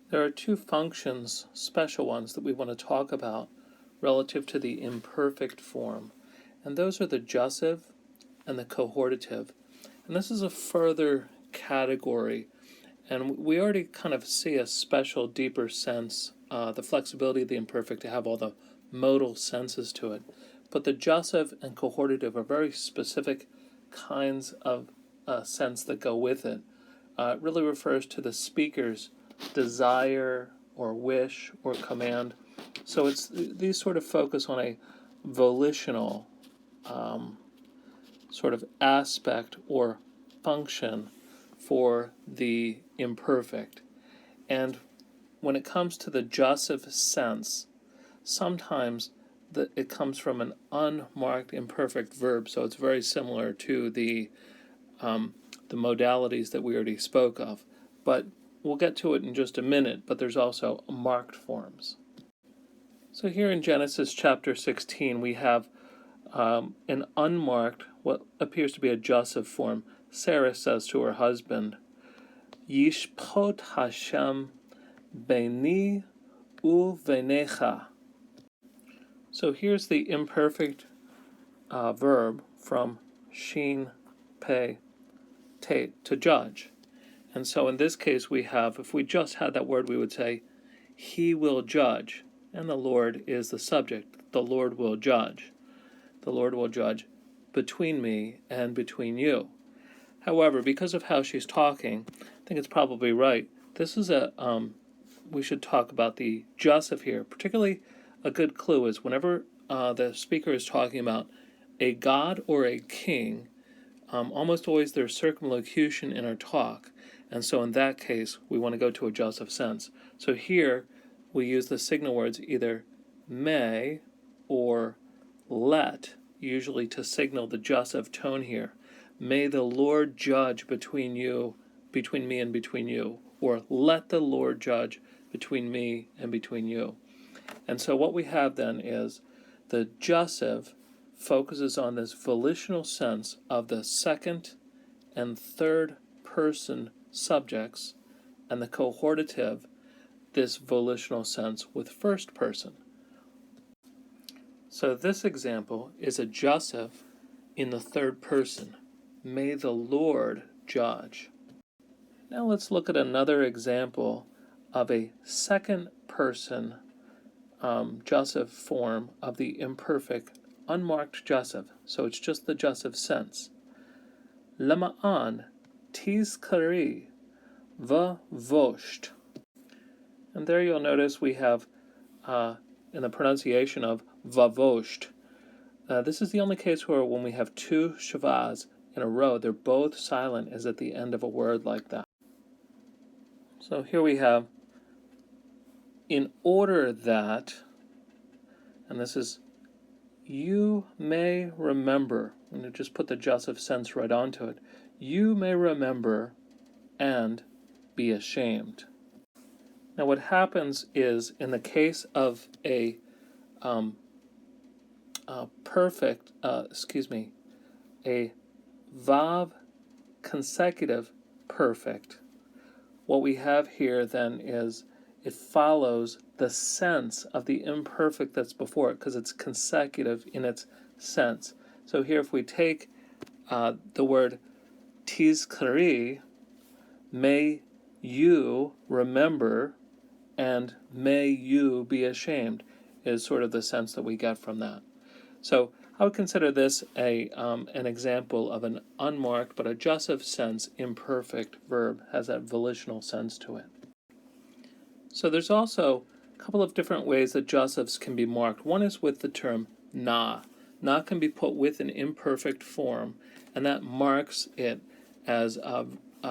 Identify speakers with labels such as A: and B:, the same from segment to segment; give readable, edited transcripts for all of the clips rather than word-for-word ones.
A: There are two functions, special ones, that we want to talk about relative to the imperfect form, and those are the jussive and the cohortative. And this is a further category, and we already kind of see a special, deeper sense, the flexibility of the imperfect to have all the modal senses to it. But the jussive and cohortative are very specific kinds of sense that go with it. It really refers to the speaker's desire or wish or command. So these sort of focus on a volitional sort of aspect or function for the imperfect. And when it comes to the jussive sense, sometimes it comes from an unmarked imperfect verb, so it's very similar to the modalities that we already spoke of. But we'll get to it in just a minute, but there's also marked forms. So here in Genesis chapter 16, we have an unmarked, what appears to be a jussive form. Sarah says to her husband, Yishpot Hashem beini uvenecha. So here's the imperfect verb from shin, pe, tate, to judge. And so in this case we have, if we just had that word, we would say, he will judge. And the Lord is the subject. The Lord will judge. The Lord will judge between me and between you. However, because of how she's talking, I think it's probably right. This is we should talk about the jussive here. Particularly a good clue is whenever the speaker is talking about a god or a king, almost always there's circumlocution in our talk. And so in that case, we want to go to a jussive sense. So here, we use the signal words either may or let, usually to signal the jussive tone here. May the Lord judge between me and between you, or let the Lord judge between me and between you. And so what we have then is the jussive focuses on this volitional sense of the second and third person subjects, and the cohortative, this volitional sense with first person. So this example is a jussive in the third person. May the Lord judge. Now let's look at another example of a second person jussive form of the imperfect unmarked jussive. So it's just the jussive sense. Lema'an tizkari vavosht. And there you'll notice we have in the pronunciation of vavosht. This is the only case where when we have two shavas in a row, they're both silent as at the end of a word like that. So here we have, in order that, and this is, you may remember, I'm going to just put the jussive sense right onto it, you may remember and be ashamed. Now what happens is, in the case of a vav consecutive perfect, what we have here then is it follows the sense of the imperfect that's before it because it's consecutive in its sense. So here if we take the word tizkari, may you remember and may you be ashamed, is sort of the sense that we get from that. So I would consider this an example of an unmarked but a jussive sense imperfect verb, has that volitional sense to it. So there's also a couple of different ways that jussives can be marked. One is with the term na. Na can be put with an imperfect form, and that marks it as a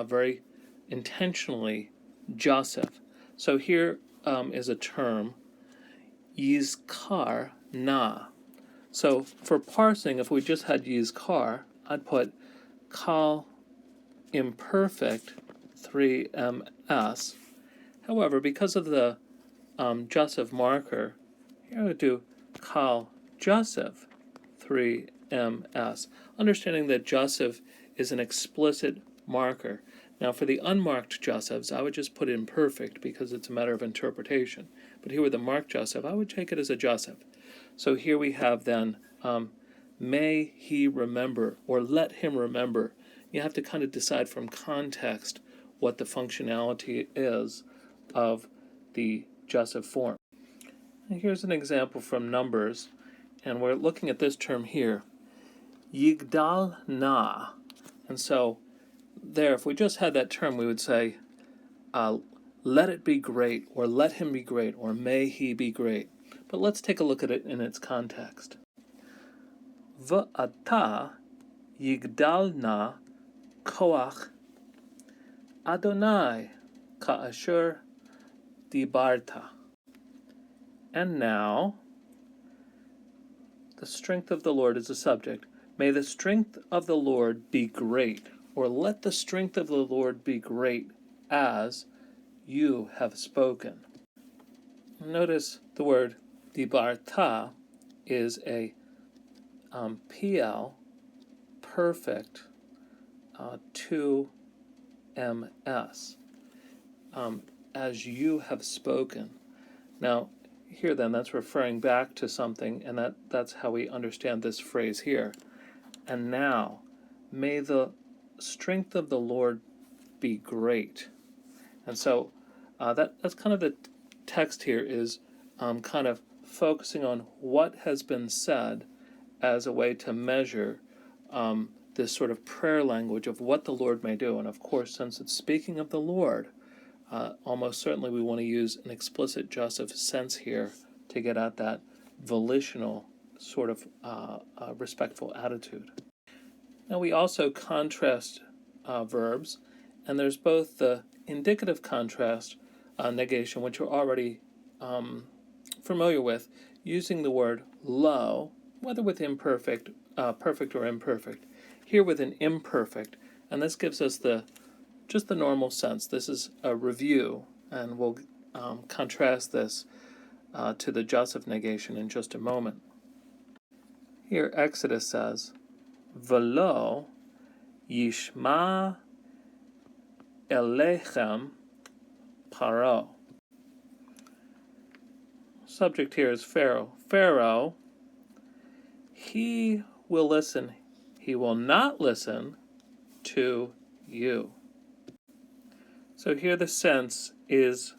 A: very intentionally jussive. So here is a term, yizkar na. So for parsing, if we just had yizkar, I'd put kal imperfect 3ms. However, because of the jussive marker, here I would do kal jussive 3ms, understanding that jussive is an explicit marker. Now for the unmarked Jussives, I would just put imperfect because it's a matter of interpretation. But here with the marked Jussive, I would take it as a Jussive. So here we have then, may he remember, or let him remember. You have to kind of decide from context what the functionality is of the Jussive form. And here's an example from Numbers, and we're looking at this term here, Yigdal na. And so there, if we just had that term, we would say, let it be great, or let him be great, or may he be great. But let's take a look at it in its context. V'ata yigdal na koach Adonai ka'asher dibarta. And now, the strength of the Lord is the subject. May the strength of the Lord be great, or let the strength of the Lord be great, as you have spoken. Notice the word dibarta is a PL perfect 2MS, as you have spoken. Now, here then, that's referring back to something, and that's how we understand this phrase here. And now, may the strength of the Lord be great. And so that's kind of the text here is kind of focusing on what has been said as a way to measure this sort of prayer language of what the Lord may do. And of course, since it's speaking of the Lord, almost certainly we want to use an explicit Jussive sense here to get at that volitional sort of respectful attitude. Now we also contrast verbs, and there's both the indicative contrast negation, which we're already familiar with, using the word lo, whether with imperfect, perfect or imperfect. Here with an imperfect, and this gives us just the normal sense. This is a review, and we'll contrast this to the Jussive negation in just a moment. Here Exodus says, V'lo yishma elechem paro. Subject here is Pharaoh. Pharaoh, he will listen. He will not listen to you. So here the sense is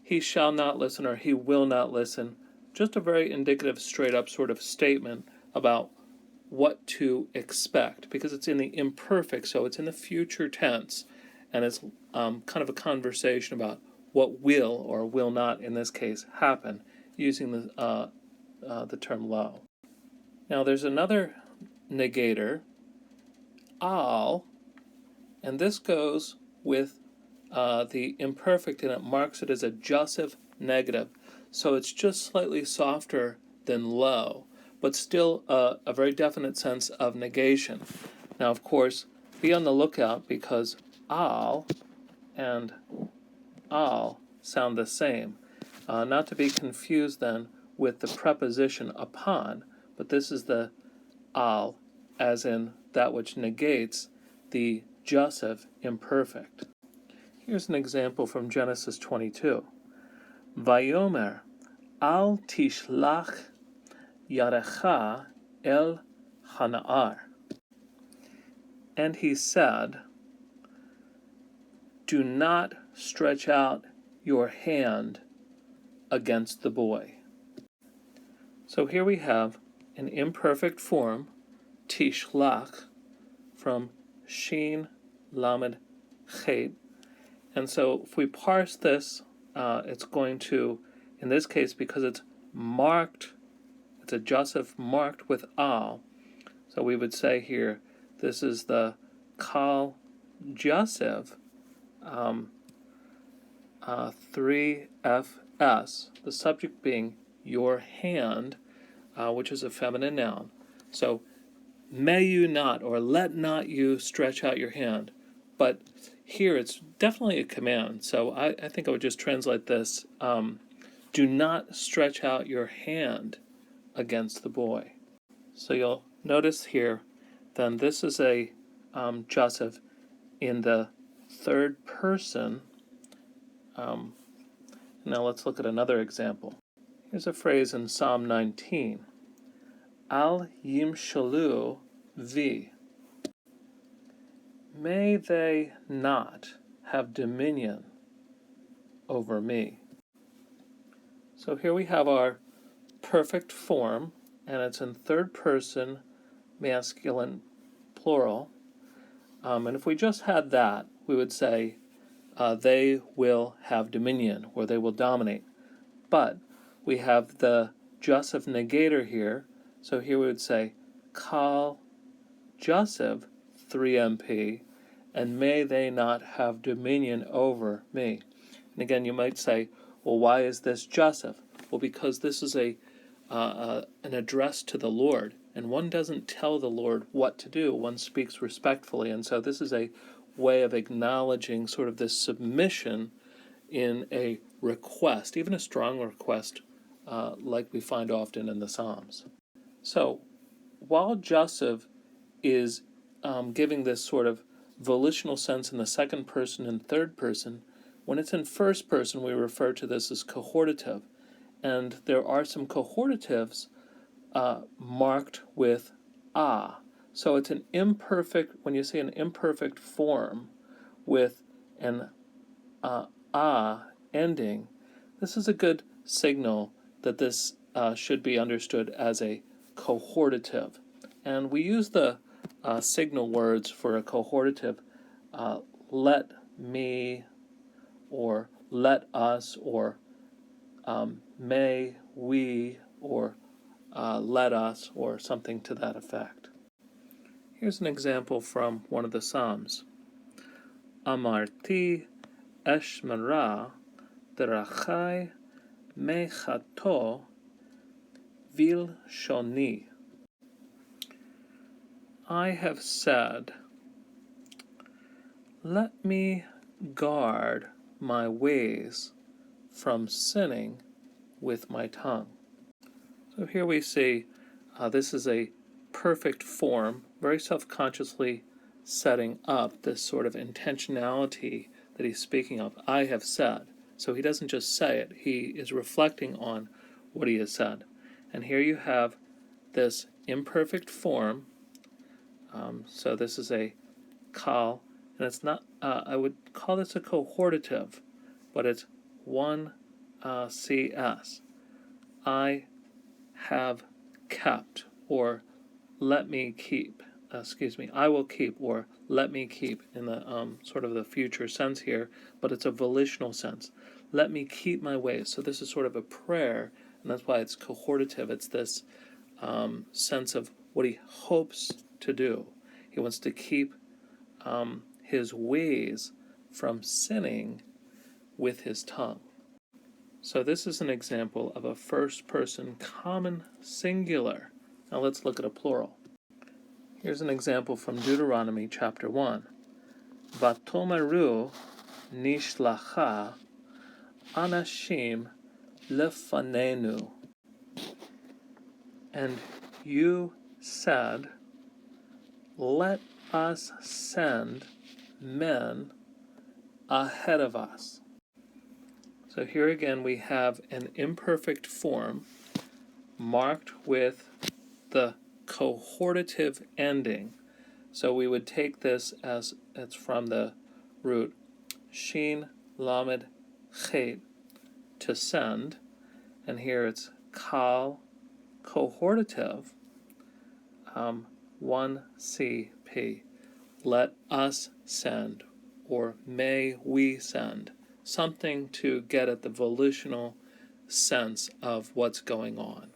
A: he shall not listen, or he will not listen. Just a very indicative, straight up sort of statement about what to expect, because it's in the imperfect, so it's in the future tense, and it's kind of a conversation about what will or will not, in this case, happen, using the term lo. Now there's another negator, al, and this goes with the imperfect, and it marks it as a Jussive negative. So it's just slightly softer than lo, but still a very definite sense of negation. Now, of course, be on the lookout, because al and al sound the same. Not to be confused then with the preposition upon, but this is the al, as in that which negates the Jussive imperfect. Here's an example from Genesis 22. Vayomer al tishlach yarecha el hana'ar. And he said, do not stretch out your hand against the boy. So here we have an imperfect form, tishlach, from shin lamed chet. And so if we parse this, it's going to, in this case, because it's marked, it's a Jussive marked with al, so we would say here, this is the kal Jussive 3fs, the subject being your hand, which is a feminine noun. So, may you not, or let not you stretch out your hand. But here it's definitely a command, so I think I would just translate this, do not stretch out your hand against the boy. So you'll notice here, then this is a Jussive in the third person. Now let's look at another example. Here's a phrase in Psalm 19. Al yimshalu vi. May they not have dominion over me. So here we have our perfect form, and it's in third person, masculine, plural. And if we just had that, we would say they will have dominion, or they will dominate. But we have the Jussive negator here, so here we would say Kal Jussive 3MP, and may they not have dominion over me. And again, you might say, well, why is this Jussive? Well, because this is an address to the Lord, and one doesn't tell the Lord what to do. One speaks respectfully, and so this is a way of acknowledging sort of this submission in a request, even a strong request, like we find often in the Psalms. So, while Jussive is giving this sort of volitional sense in the second person and third person, when it's in first person, we refer to this as cohortative. And there are some cohortatives marked with ah. So it's an imperfect, when you see an imperfect form with an ah ending, this is a good signal that this should be understood as a cohortative. And we use the signal words for a cohortative, let me, or let us, or may we, or let us, or something to that effect. Here's an example from one of the Psalms. Amarti eshmera derachai mechato vil shoni. I have said, let me guard my ways from sinning with my tongue. So here we see this is a perfect form, very self-consciously setting up this sort of intentionality that he's speaking of. I have said. So he doesn't just say it, he is reflecting on what he has said. And here you have this imperfect form. So this is a kal, and it's not, I would call this a cohortative, but it's 1CS. I have kept, or let me keep, I will keep, or let me keep, in the sort of the future sense here, but it's a volitional sense. Let me keep my ways. So this is sort of a prayer, and that's why it's cohortative. It's this sense of what he hopes to do. He wants to keep his ways from sinning with his tongue. So this is an example of a first-person common singular. Now let's look at a plural. Here's an example from Deuteronomy chapter 1. Vatomeru nishlacha anashim lefanenu. And you said, let us send men ahead of us. So here again we have an imperfect form marked with the cohortative ending. So we would take this as it's from the root shin lamed chet, to send, and here it's kal cohortative 1CP. Let us send, or may we send. Something to get at the volitional sense of what's going on.